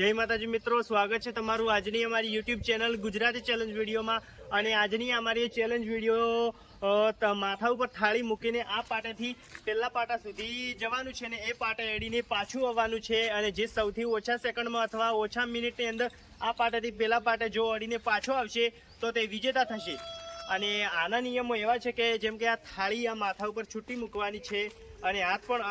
જય માતાજી મિત્રો, સ્વાગત છે તમારું આજની અમારી યુટ્યુબ ચેનલ ગુજરાતી ચેલેન્જ વિડીયોમાં। અને આજની અમારી ચેલેન્જ વિડીયો માથા ઉપર થાળી મૂકીને આ પાટેથી પહેલા પાટા સુધી જવાનું છે ને એ પાટે એડીને પાછું આવવાનું છે। અને જે સૌથી ઓછા સેકન્ડમાં અથવા ઓછા મિનિટની અંદર આ પાટેથી પહેલા પાટે જો અડીને પાછો આવશે તો તે વિજેતા થશે। અને આના નિયમો એવા છે કે જેમ કે આ થાળી આ માથા ઉપર છૂટી મૂકવાની છે અને હાથ પણ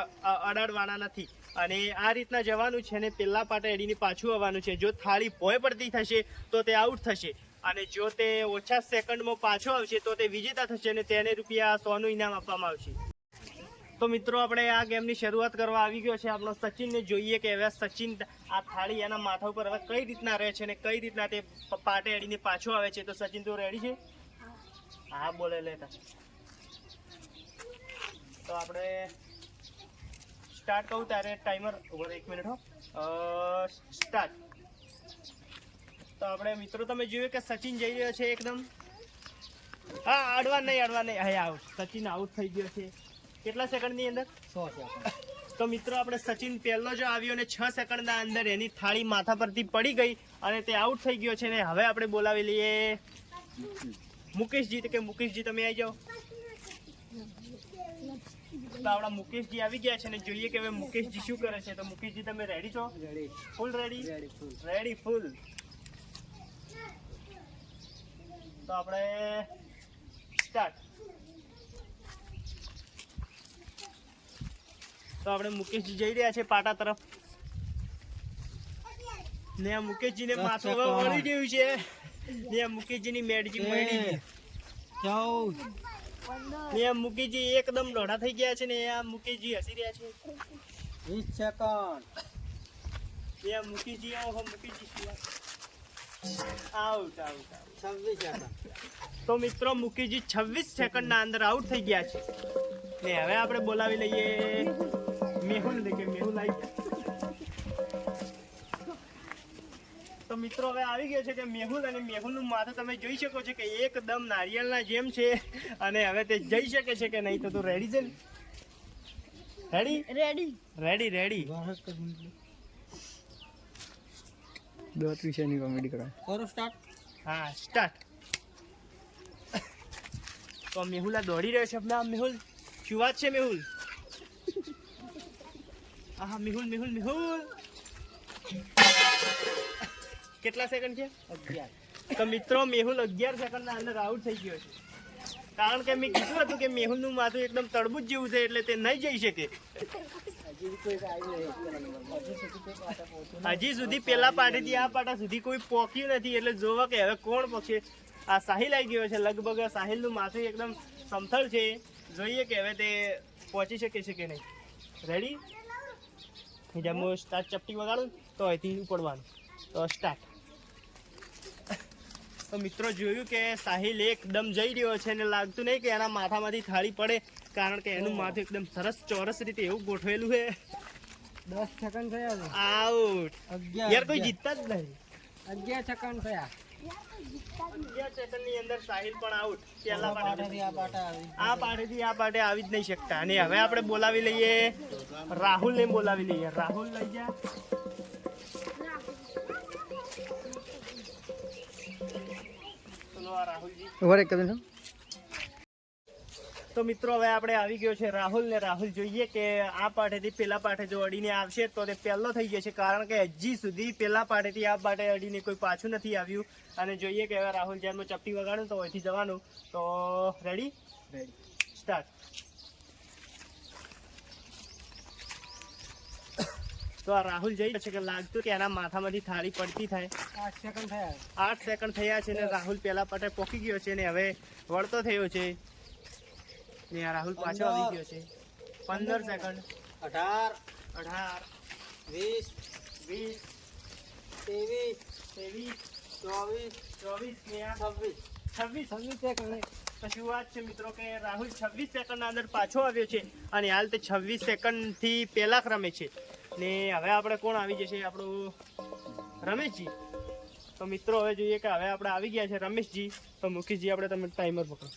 અડાડવાના નથી અને આ રીતના જવાનું છે ને પહેલા પાટે એડીને પાછું આવવાનું છે। જો થાળી ભોય પડતી થશે તો તે આઉટ થશે અને જો તે ઓછા સેકન્ડમાં પાછો આવશે તો તે વિજેતા થશે અને તેને રૂપિયા 100નું ઇનામ આપવામાં આવશે। તો મિત્રો આપણે આ ગેમની શરૂઆત કરવા આવી ગયો છે આપણો સચિનને। જોઈએ કે હવે સચિન આ થાળી એના માથા ઉપર હવે કઈ રીતના રહે છે અને કઈ રીતના તે પાટે એડીને પાછો આવે છે। તો સચિન તો રેડી છે? હા બોલે લેતા। તો આપણે સ્ટાર્ટ કહું ત્યારે ટાઈમર ઓવર 1 મિનિટ હો સ્ટાર્ટ। તો આપણે મિત્રો તમે જોયું કે સચિન જઈ રહ્યો છે એકદમ, હા અડવા નહીં હા આઉટ, સચિન આઉટ થઈ ગયો છે। કેટલા સેકન્ડની અંદર? 100 સેકન્ડ। તો મિત્રો આપણે સચિન પહેલો જો આવ્યો અને 6 સેકન્ડના અંદર એની થાળી માથા પરથી પડી ગઈ અને તે આઉટ થઈ ગયો છે ને હવે આપણે બોલાવી લઈએ મુકેશજી। કે મુકેશજી તમે આવી જાઓ। તો આપણા મુકેશજી આવી ગયા છે ને જોઈએ કે હવે મુકેશજી શું કરે છે। તો મુકેશજી તમે રેડી છો? રેડી, ફૂલ રેડી? રેડી ફૂલ। તો આપણે સ્ટાર્ટ। તો આપણે મુકેશજી જઈ રહ્યા છે પાટા તરફ ને આ મુકેશજીને માથું હવે વળી ગયું છે ને આ મુકેશજીની મેડજી મળી જાઓ ને આ મુકેશજી એકદમ દોઢા થઈ ગયા છે ને આ મુકેશજી હસી રહ્યા છે। 20 સેકન્ડ ને આ મુકેશજી આવો મુકેશજી આઉટ આઉટ 26 સેકન્ડ। તો મિત્રો મુકેશજી 26 સેકન્ડના અંદર આઉટ થઈ ગયા છે ને હવે આપણે બોલાવી લઈએ મેહુલ ને કે મેહુલ આવી ગયા। તો મિત્રો હવે આવી ગયો છે કે મેહુલ અને મેહુલનું માથું તમે જોઈ શકો છો કે એકદમ નારિયેળના જેમ છે અને હવે તે જઈ શકે છે કે નહીં। તો તું રેડી છે ને? રેડી રેડી રેડી રેડી 2 વિષયની કોમેડી કરો સ્ટાર્ટ। હા સ્ટાર્ટ। તો મેહુલ આ દોડી રહ્યો છે આપણા મેહુલ, શું વાત છે મેહુલ? હા મેહુલ મેહુલ મેહુલ કેટલા સેકન્ડ છે? 11। તો મિત્રો મેહુલ 11 સેકન્ડના અંદર આઉટ થઈ ગયો છે કારણ કે મેં કીધું હતું કે મેહુલનું માથું એકદમ તરબૂચ જેવું છે એટલે તે નહીં જઈ શકે। હજી સુધી પેલા પાટેથી આ પાટા સુધી કોઈ પોક્યું નથી એટલે જોવા કે હવે કોણ પકશે। આ સાહિલ આવી ગયો છે, લગભગ સાહિલનું માથું એકદમ સમથળ છે, જોઈએ કે હવે તે પહોંચી શકે છે કે નહીં। રેડી? જેમ હું સ્ટાર્ટ ચપટી વગાડું તો અહીંથી ઉપડવાનું। તો સ્ટાર્ટ। તો મિત્રો જોયું કે સાહિલ એકદમ જઈ રહ્યો છે ને લાગતું નહીં કે એના માથામાંથી થાળી પડે કારણ કે એનું માથું એકદમ સરસ ચોરસ રીતે એવું ગોઠવેલું છે। 10 સેકન્ડ થયા આઉટ। યાર કોઈ જીતતા જ નહીં। 11 સેકન્ડ થયા। 11 સેકન્ડની અંદર સાહિલ પણ આઉટ। પહેલા પાટેથી આ પાટેથી આ પાટે આવી જ નહીં શકતા। અને હવે આપણે બોલાવી લઈએ રાહુલને, બોલાવી લઈએ રાહુલ લઈ જા। તો મિત્રો હવે આપણે આવી ગયો છે રાહુલ ને રાહુલ જોઈએ કે આ પાટેથી પેલા પાટે જો અડીને આવશે તો તે પહેલો થઈ જશે કારણ કે હજી સુધી પેલા પાટેથી આ પાટે અડીને કોઈ પાછું નથી આવ્યું। અને જોઈએ કે હવે રાહુલ જેમ ચપટી વગાડું તો અહીંથી જવાનું। તો રેડી રેડી સ્ટાર્ટ। તો આ રાહુલ જઈ છે કે લાગતું કે એના માથામાંથી થાળી પડતી થાય। 8 સેકન્ડ થયા। 8 સેકન્ડ થયા છે ને રાહુલ પેલા પાટે પોકી ગયો છે ને હવે વળતો થયો છે ને રાહુલ પાછો આવી ગયો છે। 15 સેકન્ડ 18 18 20 20 23 23 24 24 ને 26 સેકન્ડ। તો શું વાત છે મિત્રો કે રાહુલ 26 સેકન્ડના અંદર પાછો આવ્યો છે અને હાલ તે 26 સેકન્ડથી પહેલા ક્રમે છે ને હવે આપણે કોણ આવી જશે? આપણું રમેશજી। તો મિત્રો હવે જોઈએ કે હવે આપણે આવી ગયા છે રમેશજી। તો મુકેશજી આપણે તમે ટાઈમર પકડો।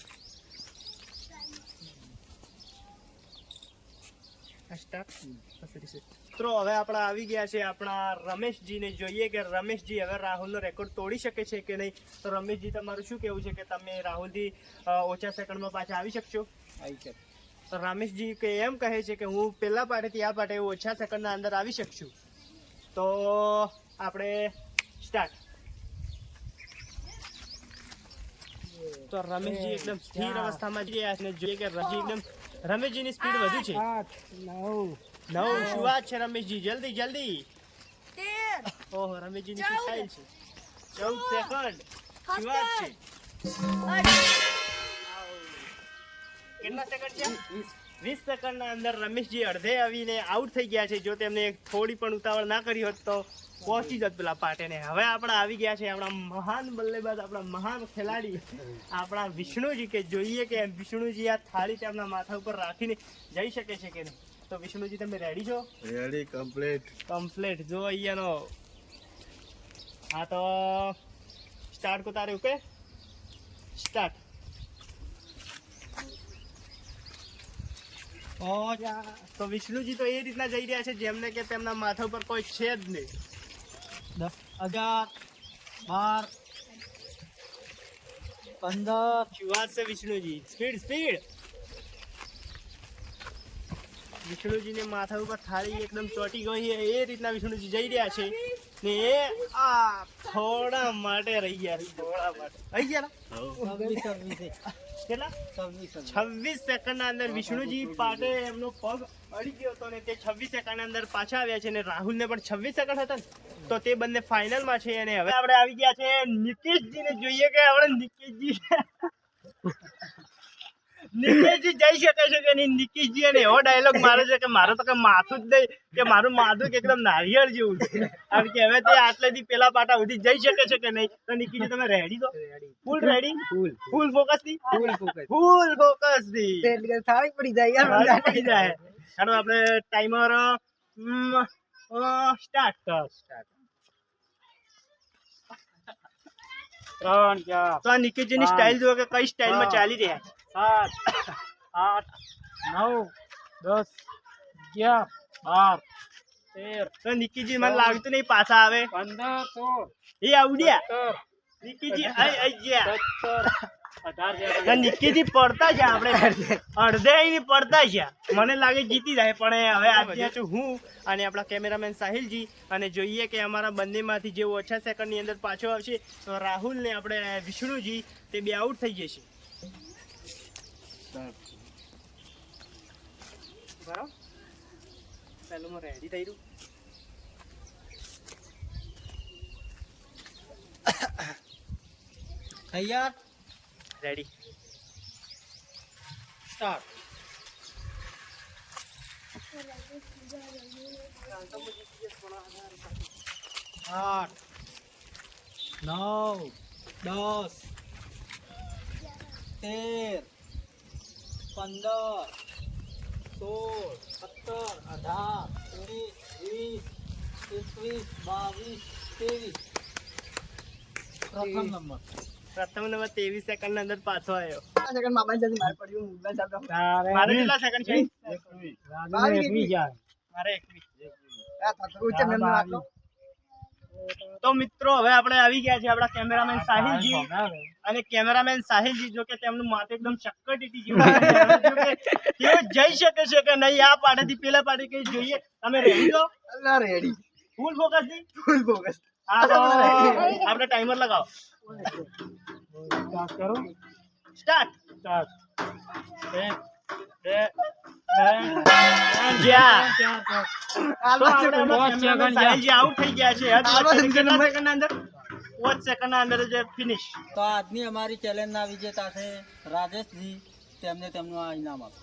મિત્રો હવે આપણે આવી ગયા છે આપણા રમેશજીને, જોઈએ કે રમેશજી હવે રાહુલનો રેકોર્ડ તોડી શકે છે કે નહીં. તો રમેશજી, તમારું શું કહેવું છે કે તમે રાહુલથી ઓછા સેકન્ડમાં પાછા આવી શકશો? આવી છે. તો રમેશજી કે એમ કહે છે કે હું પહેલા પાટેથી આ પાટે ઓછા સેકન્ડના અંદર આવી શકશું. તો આપણે સ્ટાર્ટ. તો રમેશજી એકદમ સ્થિર અવસ્થામાં જઈ રહ્યા છે. જોઈએ કે રમેશજીની સ્પીડ વધુ છે. 9 શું વાત છે રમેશજી, જલ્દી જલ્દી. ઓહો, રમેશજીની શું સ્ટાઇલ છે. 14 સેકન્ડ શું વાત છે. કેટલા સેકન્ડ છે? 20 સેકન્ડના અંદર રમેશજી અડધે આવીને આઉટ થઈ ગયા છે. જો તેમને થોડી પણ ઉતાવળ ના કરી હોત તો પહોંચી જત પેલા પાટેને. હવે આપણે આવી ગયા છે આપણા મહાન બલ્લેબાજ, આપણા મહાન ખેલાડી આપણા વિષ્ણુજી, કે જોઈએ કે વિષ્ણુજી આ થાળી તેમના માથા ઉપર રાખીને જઈ શકે છે કે નહીં. તો વિષ્ણુજી, તમે રેડી છો? Ready, complete. જો અહીંયાનો હા, તો સ્ટાર્ટ કો તારે. Okay, start. તો વિષ્ણુજી તો એ રીતના જઈ રહ્યા છે જેમને કે તેમના માથા ઉપર કોઈ છે જ નહીં. 11 12 15 શું વાત છે વિષ્ણુજી, સ્પીડ સ્પીડ. વિષ્ણુજીને માથા ઉપર થાળી એકદમ ચોટી ગઈ છે, એ રીતના વિષ્ણુજી જઈ રહ્યા છે ને એ આ થોડા માટે રહી ગયા છે. થોડા માટે રહી ગયા. કેટલા? 26 સેકન્ડના અંદર વિષ્ણુજી પાટે એમનો પગ અડી ગયો હતો ને તે 26 સેકન્ડના અંદર પાછા આવ્યા છે. અને રાહુલને પણ 26 સેકન્ડ હતા ને, તો તે બંને ફાઇનલમાં છે. અને હવે આપણે આવી ગયા છે નિકેશજીને, જોઈએ કે આપણે નિકેશજી જઈ શકે છે કે નહીં. નિકેશજી અને એવો ડાયલોગ મારે છે કે મારે તો કે માથું જ નહીં, કે મારું માથું કે એકદમ નારિયેળ જેવું છે. કારણ કે હવે તે આટલેથી પેલા પાટા સુધી જઈ શકે છે કે નહીં. તો નિકેશજી, તમે રેડી છો? ફૂલ રેડી? ફૂલ ફોકસ થી? ફૂલ ફોકસ થી થાળી પડી જાય યાર. પડી જાય. ચાલો આપણે ટાઈમર સ્ટાર્ટ. 3 4 તો આ નિકેશજીની સ્ટાઇલ જુઓ કે કઈ સ્ટાઇલમાં ચાલી રહ્યા છે. 7 8 9 10 11 12 13 તો નિકેશજી મને લાગતું નહીં પાછા આવે. 15 16 એ આવડ્યા નિકેશજી. આઈ ગયા. 17 તો નિકેશજી પડતા છે, આપણે અડધે આવીને પડતા છે. મને લાગે જીતી જાય, પણ હવે આજે છું હું અને આપણા કેમેરામેન સાહિલજી. અને જોઈએ કે અમારા બંનેમાંથી જે ઓછા સેકન્ડની અંદર પાછો આવશે તો રાહુલ ને આપણે વિષ્ણુજી તે બે આઉટ થઈ જશે. બરાબર, પેલું હું રેડી થઈ રહ્યું. તૈયાર, રેડી, સ્ટાર્ટ. 8 9 10 13 15 16 17 18 19 20 21 22 પ્રથમ નંબર 23 સેકન્ડ અંદર પાછો આવ્યો. સેકન્ડ માં જલ્દી માર પડ્યું મુગલા ચાલતો. મારે કેટલા સેકન્ડ છે? મારે 21. તો મિત્રો હવે આપણે આવી ગયા છે આપણા કેમેરામેન સાહિલજી. અને કેમેરામેન સાહિલજી જો કે તેમનું માથું એકદમ ચક્કરટીટી જેવું છે. તેઓ જઈ શકે છે કે નહીં આ પાટેથી પેલા પાટે કઈ જોઈએ. તમે રેડી છો? રેડી, ફૂલ ફોકસ થી? Full focus. હા, તો આપણે ટાઈમર લગાવો. કરો, સ્ટાર્ટ. 1 2 આઉટ થઈ ગયા છે. કેટલા સેકન્ડ અંદર? 5 સેકન્ડ અંદર જે ફિનિશ. તો આજની અમારી ચેલેન્જના વિજેતા છે રાજેશજી. તેમને તેમનું આ ઇનામ આપો.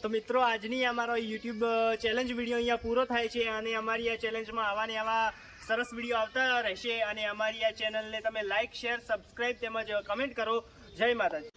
તો મિત્રો આજની અમારો યુટ્યુબ ચેલેન્જ વિડીયો અહીંયા પૂરો થાય છે. અને અમારી આ ચેલેન્જમાં આવા સરસ વિડીયો આવતા રહેશે. અને અમારી આ ચેનલને તમે લાઈક, શેર, સબસ્ક્રાઈબ તેમજ કમેન્ટ કરો. જય માતાજી.